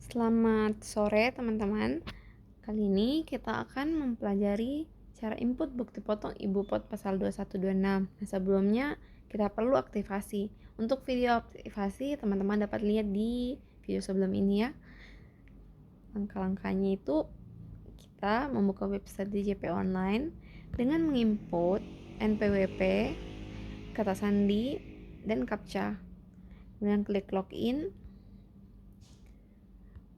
Selamat sore teman-teman. Kali ini kita akan mempelajari cara input bukti potong ibu pot pasal 2126. Nah, sebelumnya kita perlu aktivasi. Untuk video aktivasi teman-teman dapat lihat di video sebelum ini ya. Langkah-langkahnya itu kita membuka website DJP online dengan menginput NPWP, kata sandi, dan CAPTCHA. Kemudian klik login.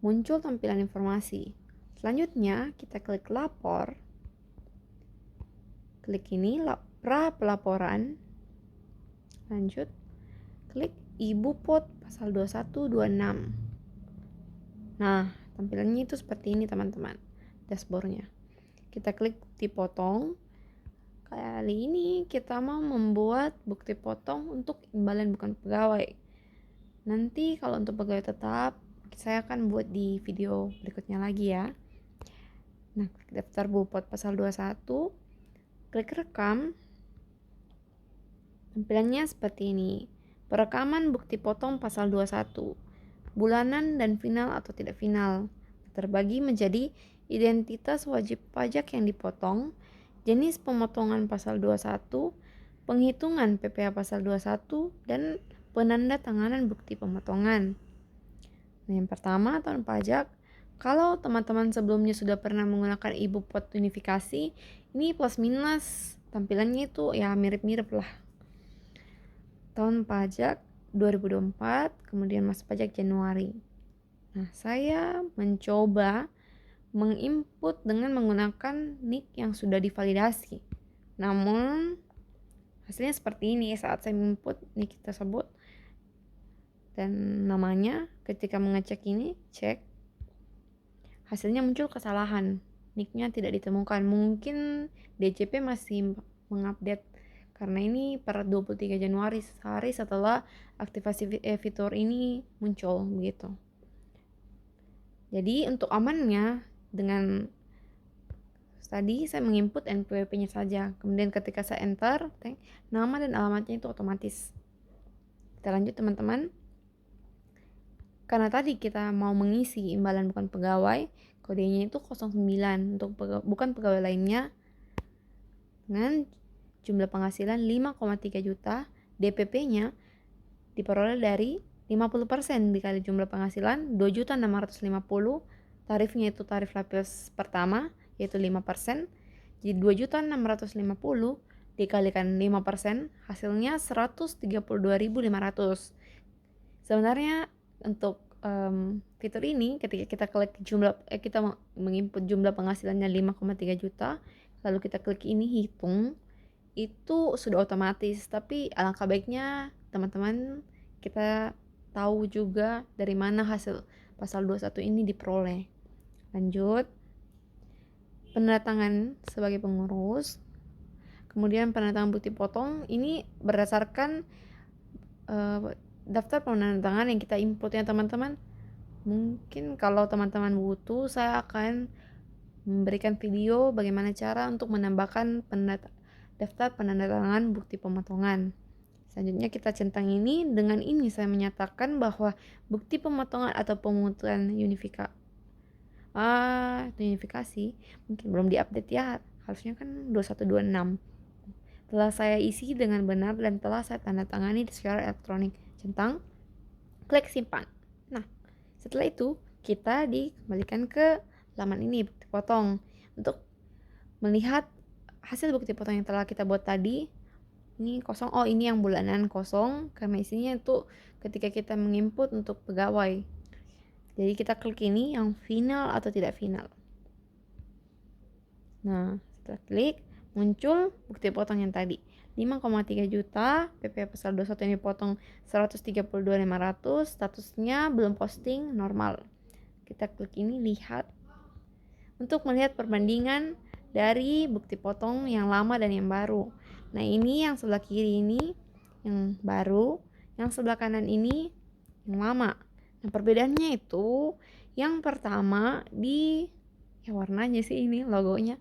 Muncul tampilan informasi. Selanjutnya kita klik lapor. Klik ini pra pelaporan. Lanjut. Klik ibu pot pasal 2126. Nah, tampilannya itu seperti ini teman-teman. Dashboardnya. Kita klik bukti potong. Kali ini kita mau membuat bukti potong untuk imbalan bukan pegawai. Nanti kalau untuk pegawai tetap saya akan buat di video berikutnya lagi ya. Nah, klik daftar bupot pasal 21, klik rekam. Tampilannya seperti ini. Perekaman bukti potong pasal 21. Bulanan dan final atau tidak final. Terbagi menjadi identitas wajib pajak yang dipotong, jenis pemotongan pasal 21, penghitungan PPh pasal 21, dan penanda tanganan bukti pemotongan. Nah, yang pertama tahun pajak. Kalau teman-teman sebelumnya sudah pernah menggunakan ibu pot unifikasi, ini plus minus tampilannya itu ya mirip-mirip lah. Tahun pajak 2024, kemudian masa pajak Januari. Nah, saya mencoba menginput dengan menggunakan NIK yang sudah divalidasi. Namun hasilnya seperti ini saat saya menginput NIK tersebut. Dan namanya ketika mengecek ini, cek, hasilnya muncul kesalahan, nicknya tidak ditemukan. Mungkin DJP masih mengupdate karena ini per 23 Januari, sehari setelah aktivasi fitur ini muncul begitu. Jadi untuk amannya, dengan tadi saya menginput NPWP-nya saja. Kemudian ketika saya enter, nama dan alamatnya itu otomatis. Kita lanjut teman-teman. Karena tadi kita mau mengisi imbalan bukan pegawai, kodenya itu 09 untuk bukan pegawai lainnya dengan jumlah penghasilan 5,3 juta, DPP-nya diperoleh dari 50% dikali jumlah penghasilan 2.650.000, tarifnya itu tarif lapis pertama yaitu 5%, jadi 2.650.000 dikalikan 5%, hasilnya 132.500. Sebenarnya untuk fitur ini ketika kita klik kita menginput jumlah penghasilannya 5,3 juta, lalu kita klik ini hitung, itu sudah otomatis. Tapi alangkah baiknya teman-teman kita tahu juga dari mana hasil pasal 21 ini diperoleh. Lanjut, pendatangan sebagai pengurus, kemudian pendatangan bukti potong ini berdasarkan daftar penandatangan yang kita input ya teman-teman. Mungkin kalau teman-teman butuh, saya akan memberikan video bagaimana cara untuk menambahkan daftar penandatangan bukti pemotongan. Selanjutnya kita centang ini. Dengan ini saya menyatakan bahwa bukti pemotongan atau pemungutan unifikasi mungkin belum diupdate ya, harusnya kan 2126 telah saya isi dengan benar dan telah saya tanda tangani secara elektronik. Centang, klik simpan. Nah, setelah itu kita dikembalikan ke laman ini, bukti potong, untuk melihat hasil bukti potong yang telah kita buat tadi. Ini kosong. Oh, ini yang bulanan kosong karena isinya itu ketika kita menginput untuk pegawai. Jadi kita klik ini yang final atau tidak final. Nah, setelah klik muncul bukti potong yang tadi 5,3 juta, PPh pasal 21 yang dipotong 132.500, statusnya belum posting, normal. Kita klik ini lihat untuk melihat perbandingan dari bukti potong yang lama dan yang baru. Nah, ini yang sebelah kiri ini yang baru, yang sebelah kanan ini yang lama. Nah, perbedaannya itu yang pertama di warnanya sih, ini logonya.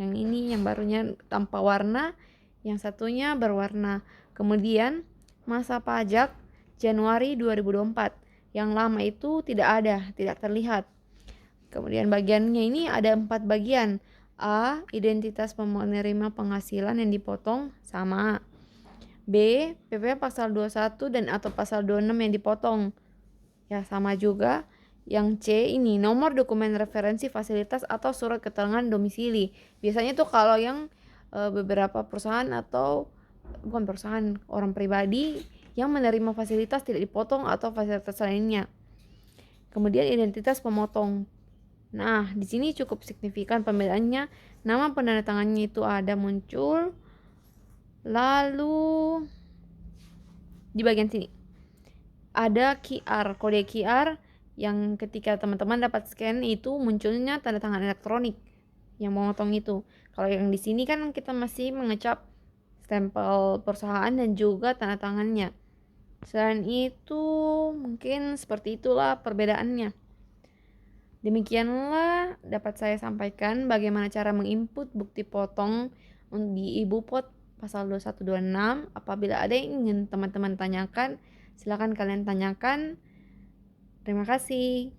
Yang ini yang barunya tanpa warna, yang satunya berwarna. Kemudian masa pajak Januari 2024. Yang lama itu tidak ada, tidak terlihat. Kemudian bagiannya ini ada 4 bagian. A. Identitas penerima penghasilan yang dipotong sama. B. PP pasal 21 dan atau pasal 26 yang dipotong. Ya sama juga. Yang C ini nomor dokumen referensi fasilitas atau surat keterangan domisili. Biasanya tuh kalau yang beberapa perusahaan atau bukan perusahaan, orang pribadi yang menerima fasilitas tidak dipotong atau fasilitas lainnya. Kemudian identitas pemotong. Nah, di sini cukup signifikan pembedaannya. Nama penandatangannya itu ada muncul. Lalu di bagian sini ada QR, kode QR yang ketika teman-teman dapat scan itu munculnya tanda tangan elektronik yang memotong itu. Kalau yang di sini kan kita masih mengecap stempel perusahaan dan juga tanda tangannya. Selain itu, mungkin seperti itulah perbedaannya. Demikianlah dapat saya sampaikan bagaimana cara menginput bukti potong di IBUPOT pasal 2126. Apabila ada yang ingin teman-teman tanyakan, silakan kalian tanyakan. Terima kasih.